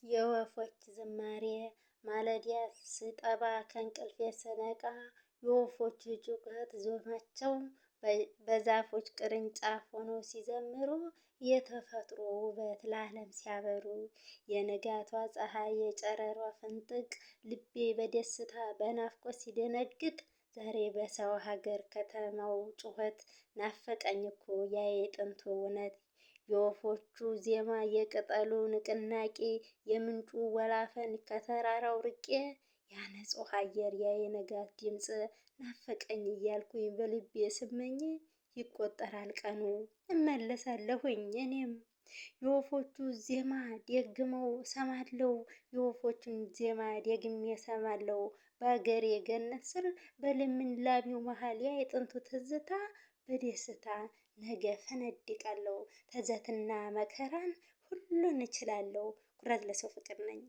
የወፎች ዝማሬ ማለዳ ስጠባ ከእንቅልፌ ስነቃ የወፎች ጩኸት ዜማቸው በዛፎች ቅርንጫፍ ሆኖ ሲዘምሩ የተፈጥሮ ውበት ለዓለም ሲያበሩ የንጋቷ ፀሐይ የጨረሯ ፍንጥቅ ልቤ በደስታ በናፍቆት ሲደነግጥ ዛሬ በሰው ሀገር ከተማው ጩኸት ናፈቀኝ እኮ ያ የጥንቱ እውነት የወፎቹ ዜማ የቅጠሉ ንቅናቄ የምንጩ ወላፈን ከተራራው ርቄ ያ ንጹህ አየር ያ የንጋት ድምፅ ናፈቀኝ እያልኩኝ በልቤ ስመኝ ይቆጠራል ቀኑ እመለሳለሁኝ እኔም የወፎቹ ዜማ ደግመው እሰማለሁ የወፎቹን ዜማ ደግሜ እሰማለሁ በአገሬ ገነት ስር በልምላሜው መሃል ያ የጥንቱ ትዝታ በደስታ ነገ ፈነድቃለሁ ተዘትና መከራን ሁሉን እችላለሁ ኩራት ለሰው ፍቅር ነኝ